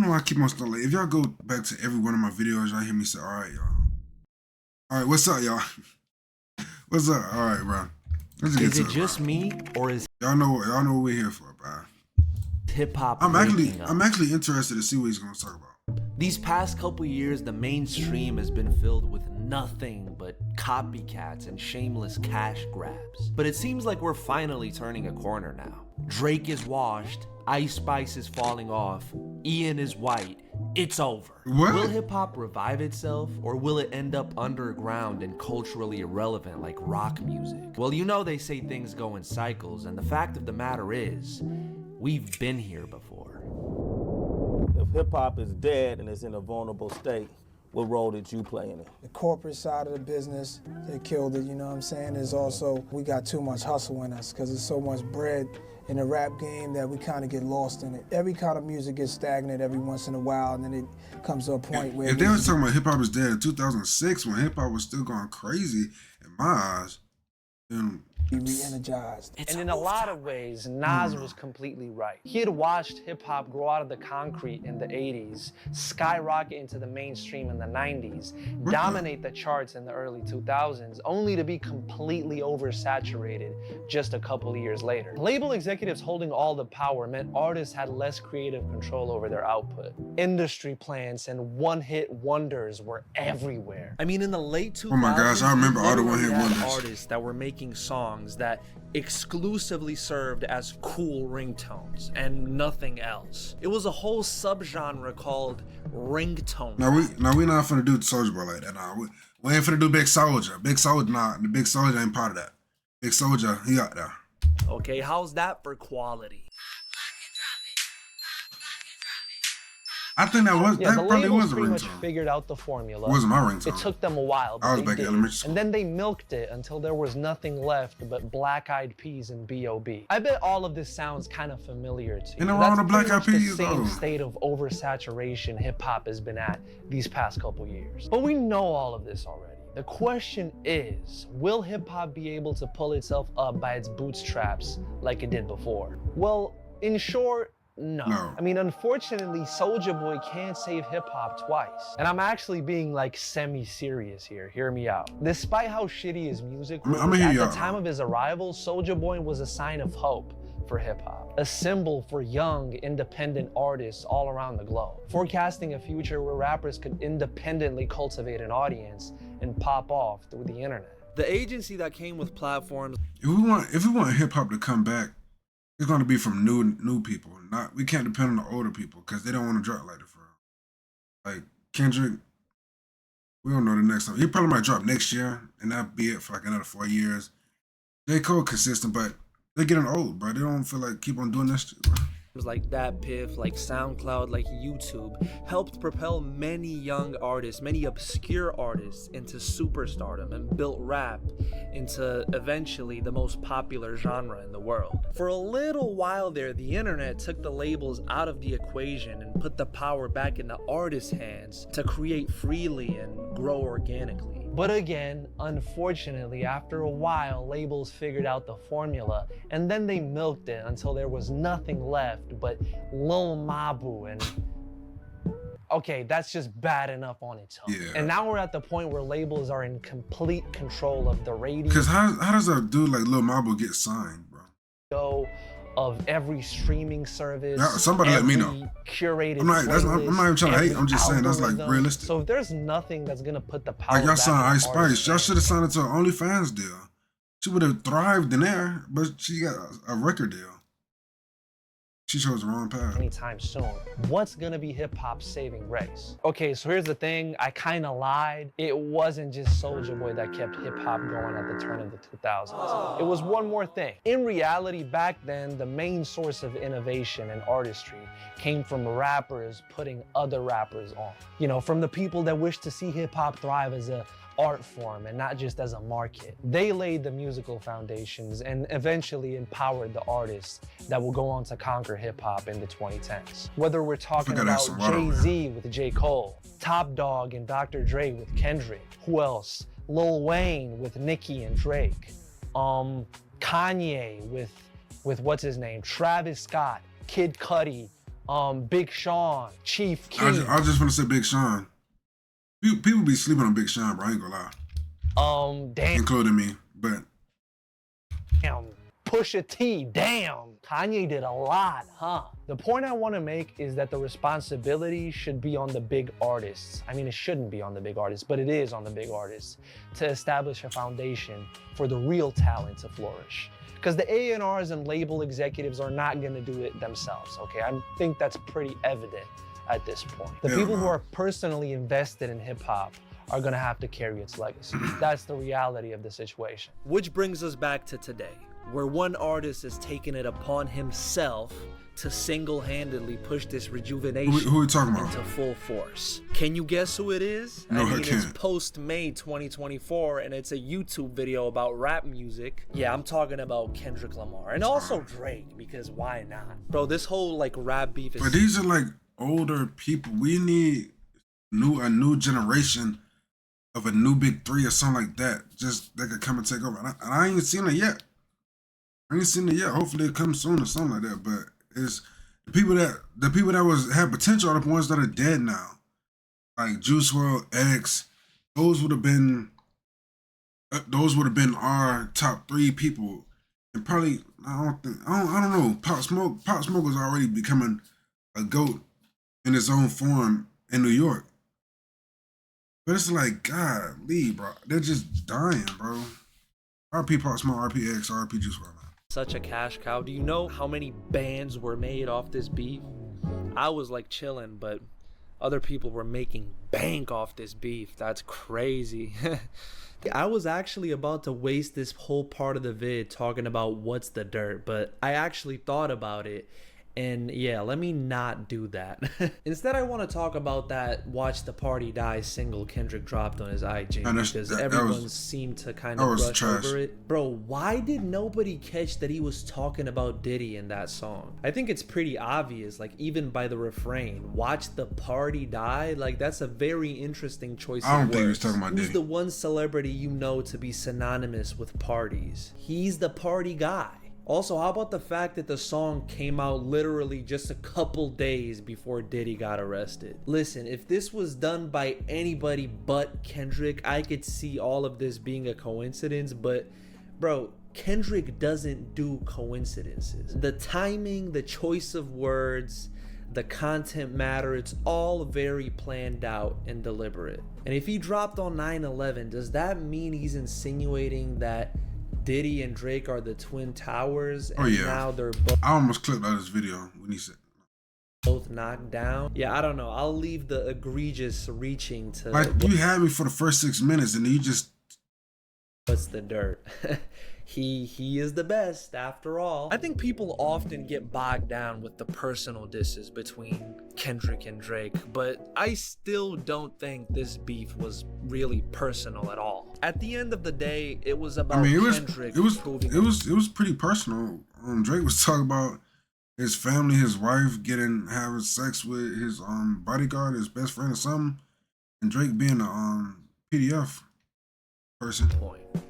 know I keep on stuff. Like, if y'all go back to every one of my videos, y'all hear me say, "All right, y'all. All right, what's up, y'all? What's up? All right, bro. Let's get Is to it just bro. me, or is Y'all know what we're here for, bro. hip hop I'm waking up? actually interested to see what he's gonna talk about. These past couple years, the mainstream has been filled with nothing but copycats and shameless cash grabs. But it seems like we're finally turning a corner now. Drake is washed, Ice Spice is falling off, Ian is white. It's over. What? Will hip hop revive itself, or will it end up underground and culturally irrelevant like rock music? Well, you know they say things go in cycles, and the fact of the matter is, we've been here before. If hip hop is dead and is in a vulnerable state, what role did you play in it? The corporate side of the business, they killed it, you know what I'm saying? There's also, we got too much hustle in us because there's so much bread in the rap game that we kind of get lost in it. Every kind of music gets stagnant every once in a while, and then it comes to a point where... If they were talking about hip hop is dead in 2006, when hip hop was still going crazy, in my eyes, then... be re-energized. And in a lot of ways, Nas was completely right. He had watched hip-hop grow out of the concrete in the 80s, skyrocket into the mainstream in the 90s, dominate the charts in the early 2000s, only to be completely oversaturated just a couple of years later. Label executives holding all the power meant artists had less creative control over their output. Industry plants and one-hit wonders were everywhere. I mean, in the late 2000s, Oh my gosh, I remember all the we one-hit literally had wonders. artists that were making songs that exclusively served as cool ringtones and nothing else. It was a whole subgenre called ringtone. Now we not finna do Soulja Boy like that. Nah, we ain't finna do Big Soulja. Big Soulja, nah, the Big Soulja ain't part of that. Big Soulja, he out there. Okay, how's that for quality? I think that Yeah, the probably labels was a pretty much ringtone. figured out the formula. It wasn't my ringtone. It took them a while, but I was they back in did. elementary school. And then they milked it until there was nothing left but Black Eyed Peas and B.O.B. I bet all of this sounds kind of familiar to you. Ain't no That's wrong with Black pretty Eyed much Peas, the same though. state of oversaturation hip-hop has been at these past couple years. But we know all of this already. The question is, will hip-hop be able to pull itself up by its bootstraps like it did before? Well, in short, no. I mean, unfortunately, Soulja Boy can't save hip-hop twice. And I'm actually being like semi-serious here. Hear me out. Despite how shitty his music was, I'ma hear at you the out. time of his arrival, Soulja Boy was a sign of hope for hip-hop, a symbol for young, independent artists all around the globe, forecasting a future where rappers could independently cultivate an audience and pop off through the internet. The agency that came with platforms If we want hip hop to come back, it's gonna be from new people. We can't depend on the older people because they don't want to drop like that for real. Like Kendrick, we don't know the next time. He probably might drop next year, and that'll be it for like another 4 years. J. Cole consistent, but they're getting old, bro. They don't feel like keep on doing this shit, bro. like DatPiff, like SoundCloud, like YouTube, helped propel many young artists, many obscure artists into superstardom and built rap into eventually the most popular genre in the world. For a little while there, the internet took the labels out of the equation and put the power back in the artists' hands to create freely and grow organically. But again, unfortunately, after a while, labels figured out the formula, and then they milked it until there was nothing left but Lil Mabu and... Okay, that's just bad enough on its own. Yeah. And now we're at the point where labels are in complete control of the radio, Because how does a dude like Lil Mabo get signed, bro? of every streaming service. Yeah, somebody let me know. every Curated I'm not even trying to hate. I'm just saying that's like algorithm. realistic. So if there's nothing that's gonna put the power Like y'all back signed in Ice the Spice. artist's Y'all hands. should have signed her to an OnlyFans deal. She would have thrived in there, but she got a record deal. She chose the wrong path. Anytime soon. What's gonna be hip hop's saving grace? Okay, so here's the thing. I kind of lied. It wasn't just Soulja Boy that kept hip hop going at the turn of the 2000s. It was one more thing. In reality, back then, the main source of innovation and artistry came from rappers putting other rappers on. You know, from the people that wish to see hip hop thrive as a art form and not just as a market. They laid the musical foundations and eventually empowered the artists that will go on to conquer hip hop in the 2010s. Whether we're talking forgot about that's some water over Jay-Z with J. Cole, Top Dog and Dr. Dre with Kendrick, who else? Lil Wayne with Nicki and Drake, Kanye with what's his name? Travis Scott, Kid Cudi Big Sean, Chief I Keef, just want to say Big Sean. People be sleeping on Big Sean, bro. I ain't gonna lie, damn, including me. But Pusha T, damn. Kanye did a lot, huh? The point I want to make is that the responsibility should be on the big artists. I mean, it shouldn't be on the big artists, but it is on the big artists to establish a foundation for the real talent to flourish. Because the A&Rs and label executives are not going to do it themselves, okay? I think that's pretty evident at this point. The people who are personally invested in hip hop are going to have to carry its legacy. That's the reality of the situation. Which brings us back to today, where one artist has taken it upon himself to single-handedly push this rejuvenation who we talking about? into full force. Can you guess who it is? No, I It's can't. post-May 2024, and it's a YouTube video about rap music. Yeah, I'm talking about Kendrick Lamar, and also Drake, because why not? Bro, this whole like rap beef is... But these are like older people. We need a new generation of a new big three or something like that. Just that could come and take over. And I ain't seen it yet. Hopefully it comes soon or something like that. But it's the people that had potential are the ones that are dead now. Like Juice WRLD, X. Those would have been our top three people. And probably I don't know. Pop Smoke was already becoming a GOAT in his own form in New York. But it's like, golly, bro. They're just dying, bro. RP Pop Smoke, RP X, RP Juice WRLD. such a cash cow. Do you know how many bands were made off this beef? I was like chilling, but other people were making bank off this beef. That's crazy. I was actually about to waste this whole part of the vid talking about what's the dirt, but I actually thought about it. And yeah, let me not do that. Instead, I want to talk about that Watch the Party Die single Kendrick dropped on his IG, because everyone seemed to kind of brush over it. Bro, why did nobody catch that he was talking about Diddy in that song? I think it's pretty obvious, like even by the refrain, Watch the Party Die, like that's a very interesting choice of words. I don't think he was talking about Diddy. Who's the one celebrity you know to be synonymous with parties? He's the party guy. Also, how about the fact that the song came out literally just a couple days before Diddy got arrested? Listen, if this was done by anybody but Kendrick, I could see all of this being a coincidence, but bro, Kendrick doesn't do coincidences. The timing, the choice of words, the content matter, it's all very planned out and deliberate. And if he dropped on 9/11, does that mean he's insinuating that Diddy and Drake are the Twin Towers, and now they're both... I almost clipped out this video when he said... both knocked down? Yeah, I don't know. I'll leave the egregious reaching to... Like, you had me for the first 6 minutes, and you just... What's the dirt? He is the best, after all. I think people often get bogged down with the personal disses between Kendrick and Drake, but I still don't think this beef was really personal at all. At the end of the day, it was about Kendrick proving... It was pretty personal. Drake was talking about his family, his wife having sex with his bodyguard, his best friend or something, and Drake being a PDF person.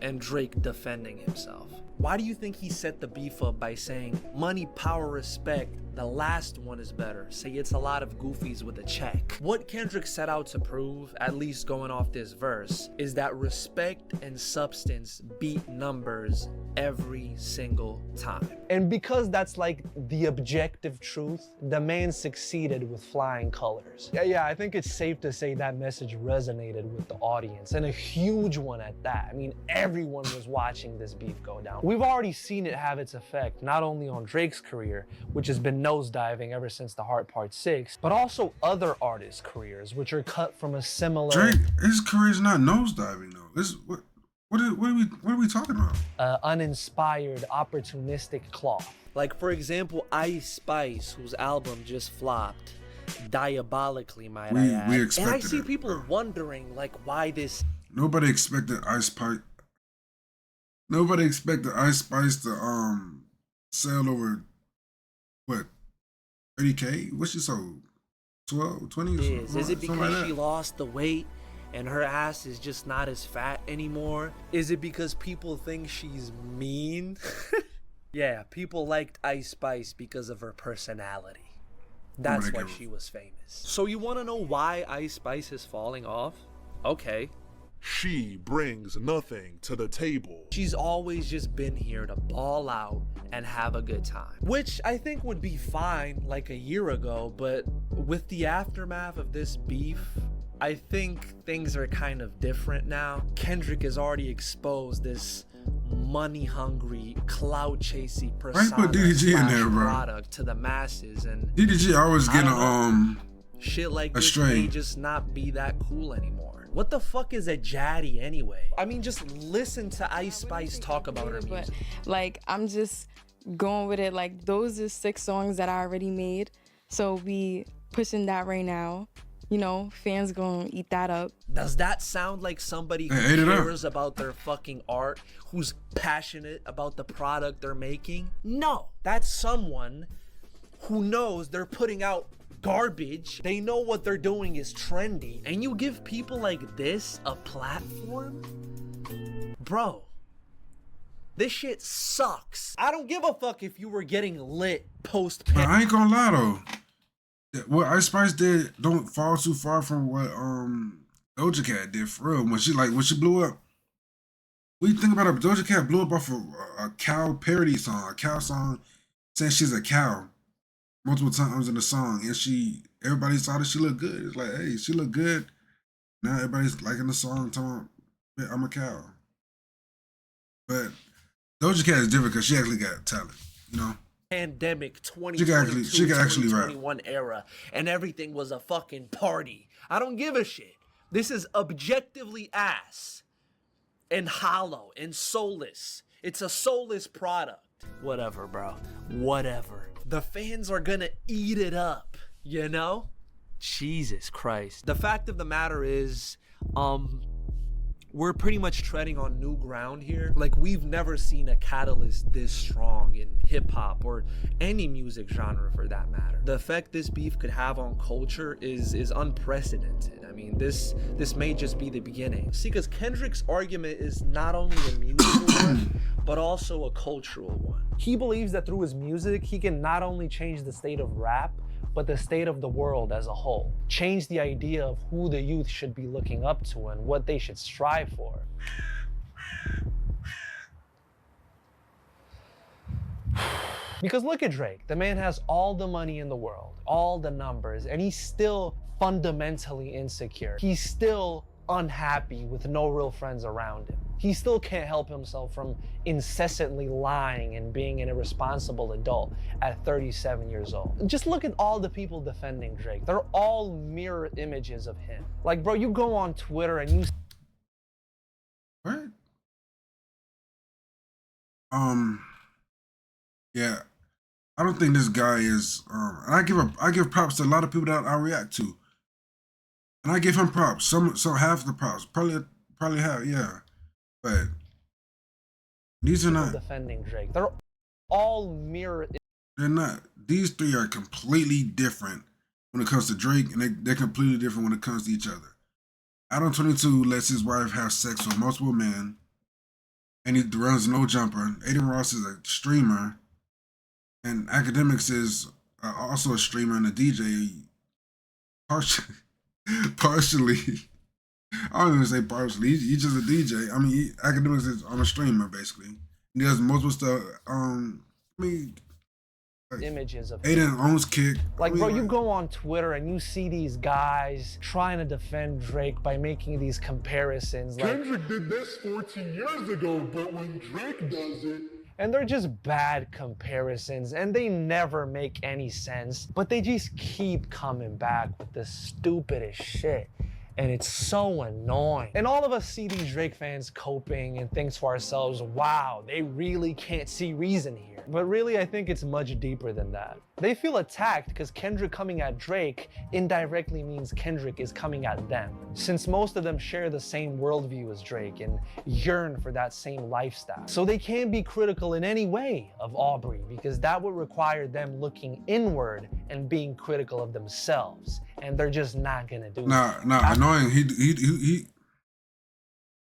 And Drake defending himself. Why do you think he set the beef up by saying money, power, respect, the last one is better? Say it's a lot of goofies with a check. What Kendrick set out to prove, at least going off this verse, is that respect and substance beat numbers every single time. And because that's like the objective truth, the man succeeded with flying colors. Yeah, I think it's safe to say that message resonated with the audience, and a huge one at that. I mean, everyone was watching this beef go down. We've already seen it have its effect, not only on Drake's career, which has been nosediving ever since The Heart Part 6, but also other artists' careers, which are cut from a similar... Drake, his career's not nosediving though. What are we talking about? Uninspired, opportunistic cloth. Like, for example, Ice Spice, whose album just flopped diabolically, might I add. We expected and I see people wondering, like, why this... Nobody expected Ice Spice to sell over what, 30K? What she sold? 12, 20? Is it because she lost the weight and her ass is just not as fat anymore? Is it because people think she's mean? Yeah, people liked Ice Spice because of her personality. That's Remember why that game. she was famous. So you want to know why Ice Spice is falling off? Okay. She brings nothing to the table. She's always just been here to ball out and have a good time. Which I think would be fine like a year ago, but with the aftermath of this beef, I think things are kind of different now. Kendrick has already exposed this money-hungry, clout-chasing persona put DDG in there, bro. product to the masses, and DDG always I getting don't shit like this astray. may just not be that cool anymore. What the fuck is a Jaddy anyway? I mean, just listen to Ice Spice talk about her But music. like, I'm just going with it. Like, those are 6 songs that I already made, so we pushing that right now. You know, fans gonna eat that up. Does that sound like somebody who Hey, ate it up. cares about their fucking art, who's passionate about the product they're making? No, that's someone who knows they're putting out garbage. They know what they're doing is trendy, and you give people like this a platform? Bro, this shit sucks. I don't give a fuck if you were getting lit post But I ain't gonna lie though. What Ice Spice did don't fall too far from what Doja Cat did for real. When she blew up. What do you think about it? Doja Cat blew up off of a cow parody song, a cow song saying she's a cow multiple times in the song, and everybody saw that she looked good. It's like, hey, she looked good. Now everybody's liking the song, talking, yeah, I'm a cow. But Doja Cat is different because she actually got talent, you know. Pandemic She 2022 could actually rap. 2021 era, and everything was a fucking party. I don't give a shit. This is objectively ass and hollow and soulless. It's a soulless product. Whatever, bro. Whatever. The fans are gonna eat it up, you know? Jesus Christ. The fact of the matter is, we're pretty much treading on new ground here. Like, we've never seen a catalyst this strong in hip-hop or any music genre for that matter. The effect this beef could have on culture is unprecedented. I mean, this may just be the beginning. See, because Kendrick's argument is not only a musical one, but also a cultural one. He believes that through his music, he can not only change the state of rap, but the state of the world as a whole. Change the idea of who the youth should be looking up to and what they should strive for. Because look at Drake. The man has all the money in the world, all the numbers, and he's still fundamentally insecure. He's still unhappy with no real friends around him. He still can't help himself from incessantly lying and being an irresponsible adult at 37 years old. Just look at all the people defending Drake. They're all mirror images of him. Like, bro, you go on Twitter and you What? Yeah, I don't think this guy is. And I give props to a lot of people that I react to, and I give him props. Some half the props, probably half, yeah. But these are not. defending Drake. They're all mirror. They're not. These three are completely different when it comes to Drake, and they're completely different when it comes to each other. Adam 22 lets his wife have sex with multiple men, and he runs no jumper. Aiden Ross is a streamer, and Academics is also a streamer and a DJ. Partially. I don't even say partially. He's just a DJ. I mean, Academics is on a streamer basically. He does multiple stuff. Images of Aiden owns Kick. Like, bro, you go on Twitter and you see these guys trying to defend Drake by making these comparisons. Like, Kendrick did this 14 years ago, but when Drake does it, and they're just bad comparisons and they never make any sense, but they just keep coming back with the stupidest shit. And it's so annoying. And all of us see these Drake fans coping and think to ourselves, wow, they really can't see reason here. But really, I think it's much deeper than that. They feel attacked because Kendrick coming at Drake indirectly means Kendrick is coming at them, since most of them share the same worldview as Drake and yearn for that same lifestyle. So they can't be critical in any way of Aubrey because that would require them looking inward and being critical of themselves. And they're just not gonna do that. Annoying.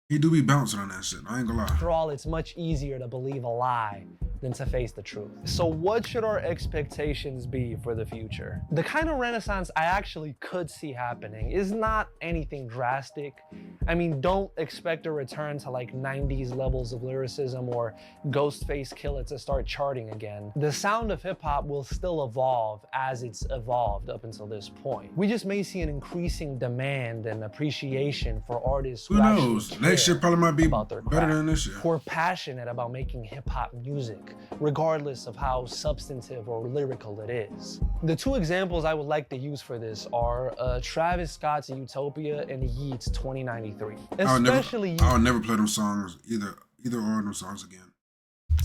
He do be bouncing on that shit. I ain't gonna lie. After all, it's much easier to believe a lie than to face the truth. So what should our expectations be for the future? The kind of renaissance I actually could see happening is not anything drastic. I mean, don't expect a return to like 90s levels of lyricism or Ghostface Killah to start charting again. The sound of hip hop will still evolve as it's evolved up until this point. We just may see an increasing demand and appreciation for artists who knows? Next year probably might be better than this year. Who are passionate about making hip hop music, regardless of how substantive or lyrical it is. The two examples I would like to use for this are Travis Scott's Utopia and Yeat's 2093. Especially I'll never play them songs, either or them songs again.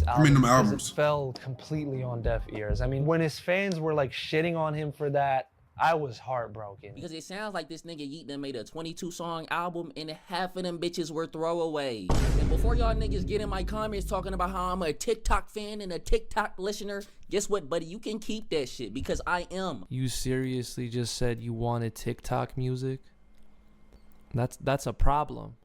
Them albums. It fell completely on deaf ears. I mean, when his fans were like shitting on him for that, I was heartbroken. Because it sounds like this nigga Yeat done made a 22-song album and half of them bitches were throwaways. And before y'all niggas get in my comments talking about how I'm a TikTok fan and a TikTok listener, guess what, buddy? You can keep that shit because I am. You seriously just said you wanted TikTok music? That's a problem.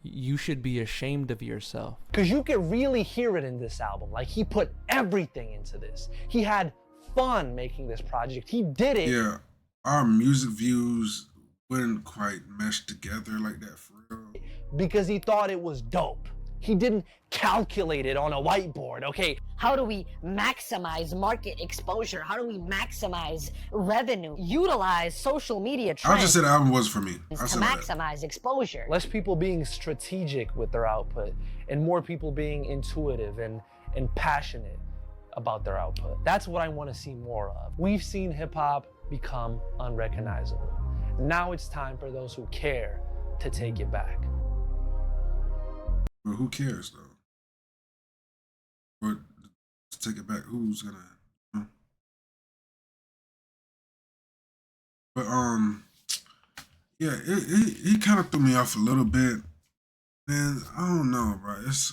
You should be ashamed of yourself. Because you can really hear it in this album. Like, he put everything into this. He had fun making this project. He did it. Yeah, our music views wouldn't quite mesh together like that for real. Because he thought it was dope. He didn't calculate it on a whiteboard, okay? How do we maximize market exposure? How do we maximize revenue? Utilize social media trends I just said the album was for me. to maximize exposure. Less people being strategic with their output and more people being intuitive and passionate about their output. That's what I want to see more of. We've seen hip hop become unrecognizable. Now it's time for those who care to take it back. But who cares though? But to take it back, who's gonna? You know? But yeah, he kind of threw me off a little bit, and I don't know, bro. I don't know.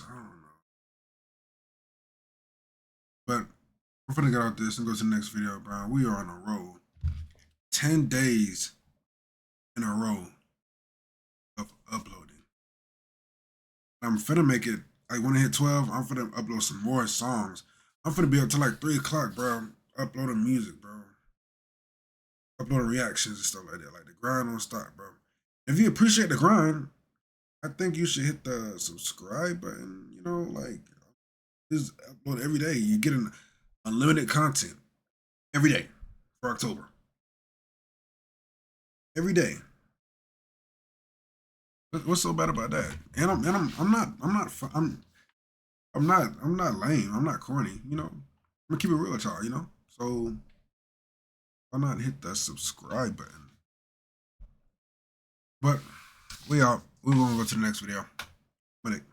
But I'm gonna get out this and go to the next video, bro. We are on a roll. 10 days in a row of uploading. I'm finna make it, like when I hit 12, I'm finna upload some more songs. I'm finna be up till like 3 o'clock, bro. Uploading music, bro. Uploading reactions and stuff like that. Like the grind don't stop, bro. If you appreciate the grind, I think you should hit the subscribe button, you know, like just upload every day. You get unlimited content every day for October. Every day. What's so bad about that? And I'm not lame. I'm not corny. You know, I'm gonna keep it real with y'all. You know, so why not hit that subscribe button? But we out. We're gonna go to the next video. With it.